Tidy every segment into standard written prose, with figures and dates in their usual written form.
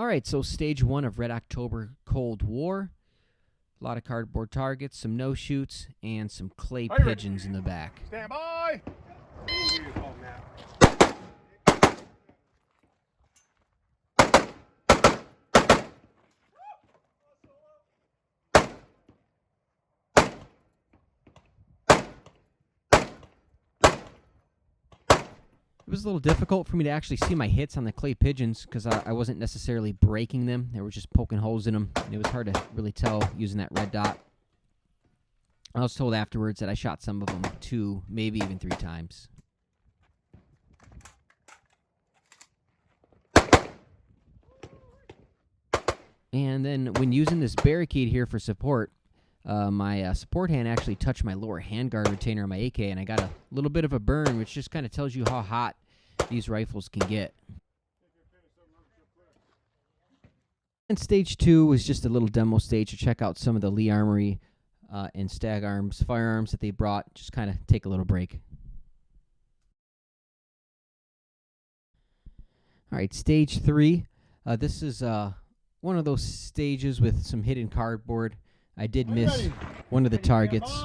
right, so stage 1 of Red October Cold War. A lot of cardboard targets, some no-shoots, and some clay pigeons in the back. Stand by! It was a little difficult for me to actually see my hits on the clay pigeons because I wasn't necessarily breaking them. They were just poking holes in them. And it was hard to really tell using that red dot. I was told afterwards that I shot some of them 2, maybe even 3 times. And then when using this barricade here for support, my support hand actually touched my lower handguard retainer on my AK, and I got a little bit of a burn, which just kind of tells you how hot these rifles can get. And stage 2 was just a little demo stage to check out some of the Lee Armory and Stag Arms firearms that they brought. Just kind of take a little break. All right, stage 3. This is one of those stages with some hidden cardboard. I did miss one of the targets.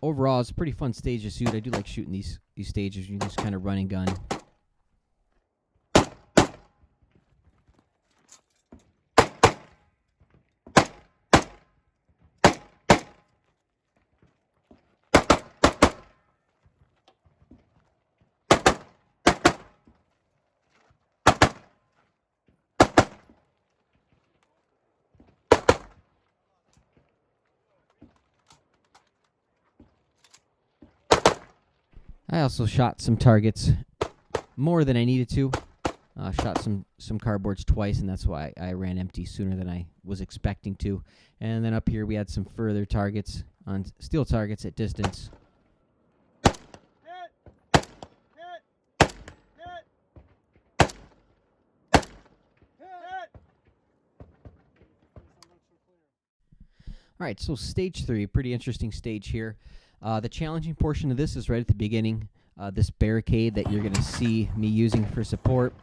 Overall, it's a pretty fun stage to shoot. I do like shooting these stages. You just kind of run and gun. I also shot some targets more than I needed to. Shot some cardboards twice, and that's why I ran empty sooner than I was expecting to. And then up here we had some further targets on steel targets at distance. All right, so stage 3, pretty interesting stage here. The challenging portion of this is right at the beginning. This barricade that you're going to see me using for support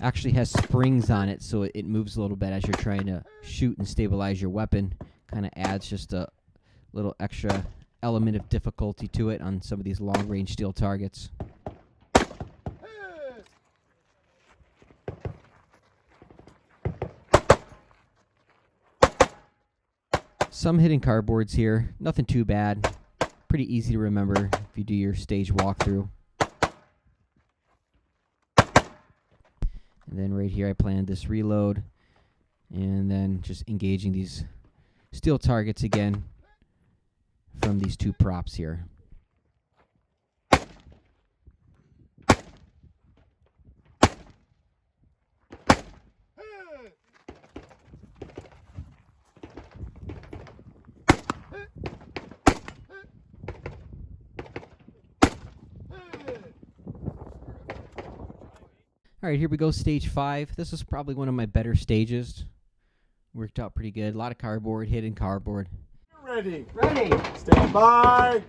actually has springs on it, so it moves a little bit as you're trying to shoot and stabilize your weapon. Kind of adds just a little extra element of difficulty to it on some of these long-range steel targets. Some hidden cardboards here, nothing too bad. Pretty easy to remember if you do your stage walkthrough. And then right here I planned this reload. And then just engaging these steel targets again from these 2 props here. All right, here we go, stage 5. This is probably one of my better stages. Worked out pretty good. A lot of cardboard, hidden cardboard. Ready. Ready. Stand by.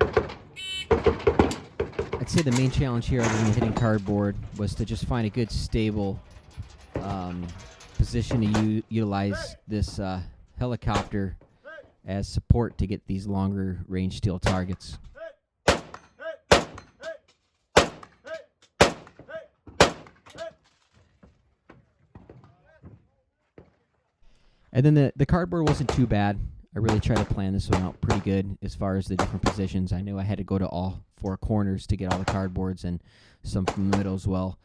I'd say the main challenge here other than hitting cardboard was to just find a good stable position to utilize this helicopter as support to get these longer range steel targets. And then the cardboard wasn't too bad. I really tried to plan this one out pretty good as far as the different positions. I knew I had to go to all 4 corners to get all the cardboards and some from the middle as well.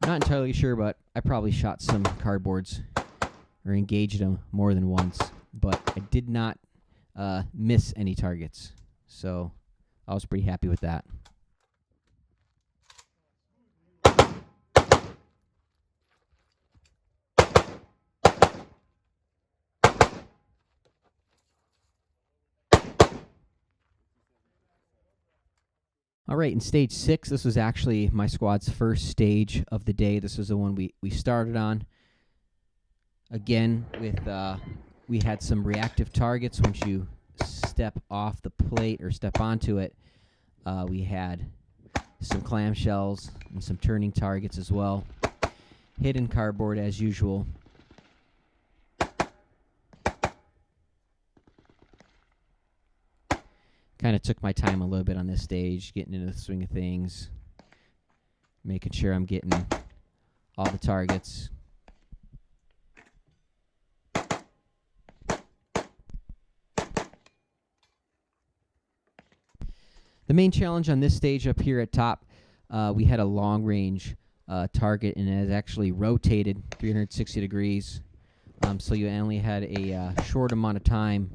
Not entirely sure, but I probably shot some cardboards or engaged them more than once. But I did not miss any targets. So I was pretty happy with that. All right, in stage 6, this was actually my squad's first stage of the day. This was the one we started on. Again, with we had some reactive targets once you step off the plate or step onto it. We had some clamshells and some turning targets as well. hidden cardboard as usual. Kind of took my time a little bit on this stage, getting into the swing of things, making sure I'm getting all the targets. The main challenge on this stage up here at top, we had a long range target, and it has actually rotated 360 degrees. So you only had a short amount of time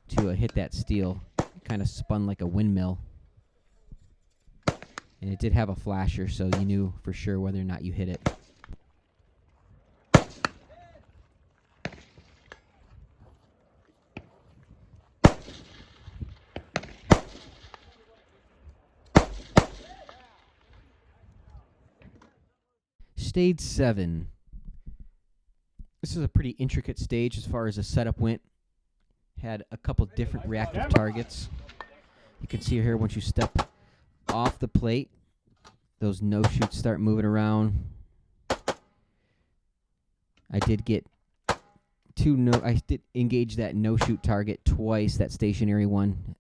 to hit that steel. It kind of spun like a windmill. And it did have a flasher, so you knew for sure whether or not you hit it. Stage 7. This is a pretty intricate stage as far as the setup went. Had a couple different reactive targets. You can see here once you step off the plate, those no-shoots start moving around. I did get I did engage that no-shoot target twice, that stationary one.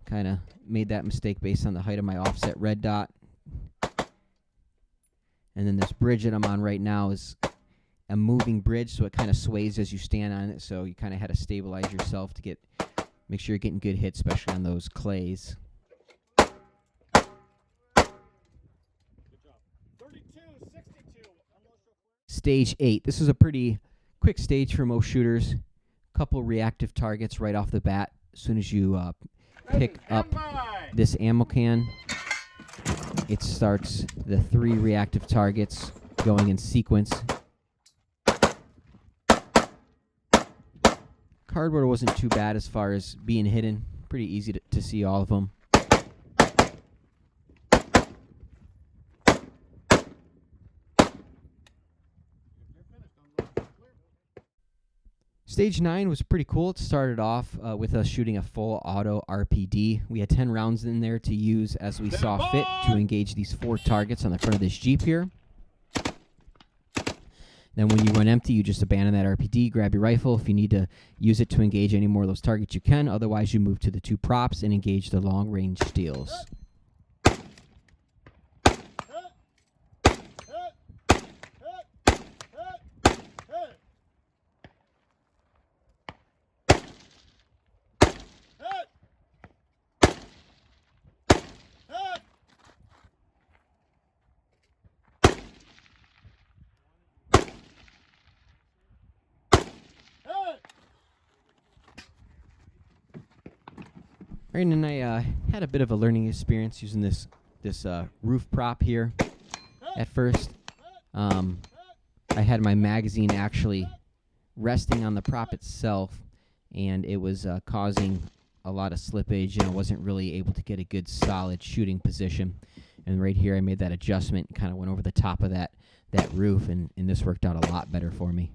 Kind of made that mistake based on the height of my offset red dot. And then this bridge that I'm on right now is a moving bridge, so it kind of sways as you stand on it. So you kind of had to stabilize yourself to make sure you're getting good hits, especially on those clays. Good job. 32-62. Stage 8. This is a pretty quick stage for most shooters. Couple reactive targets right off the bat. As soon as you pick up this ammo can, it starts the 3 reactive targets going in sequence. Cardboard wasn't too bad as far as being hidden. Pretty easy to see all of them. Stage 9 was pretty cool. It started off with us shooting a full auto RPD. We had 10 rounds in there to use as we saw fit to engage these 4 targets on the front of this Jeep here. Then when you run empty, you just abandon that RPD, grab your rifle. If you need to use it to engage any more of those targets, you can. Otherwise, you move to the 2 props and engage the long-range steels. And I had a bit of a learning experience using this roof prop here. At first, I had my magazine actually resting on the prop itself, and it was causing a lot of slippage, and I wasn't really able to get a good solid shooting position. And right here, I made that adjustment, kind of went over the top of that roof, and this worked out a lot better for me.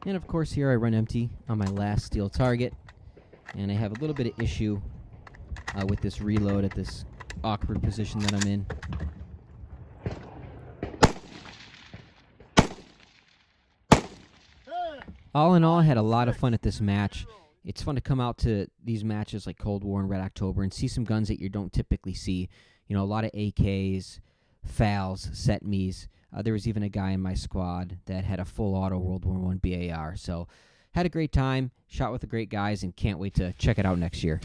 And of course here I run empty on my last steel target, and I have a little bit of issue with this reload at this awkward position that I'm in. All in all, I had a lot of fun at this match. It's fun to come out to these matches like Cold War and Red October and see some guns that you don't typically see. You know, a lot of AKs, FALs, set-me's. There was even a guy in my squad that had a full auto World War I BAR. So had a great time, shot with the great guys, and can't wait to check it out next year.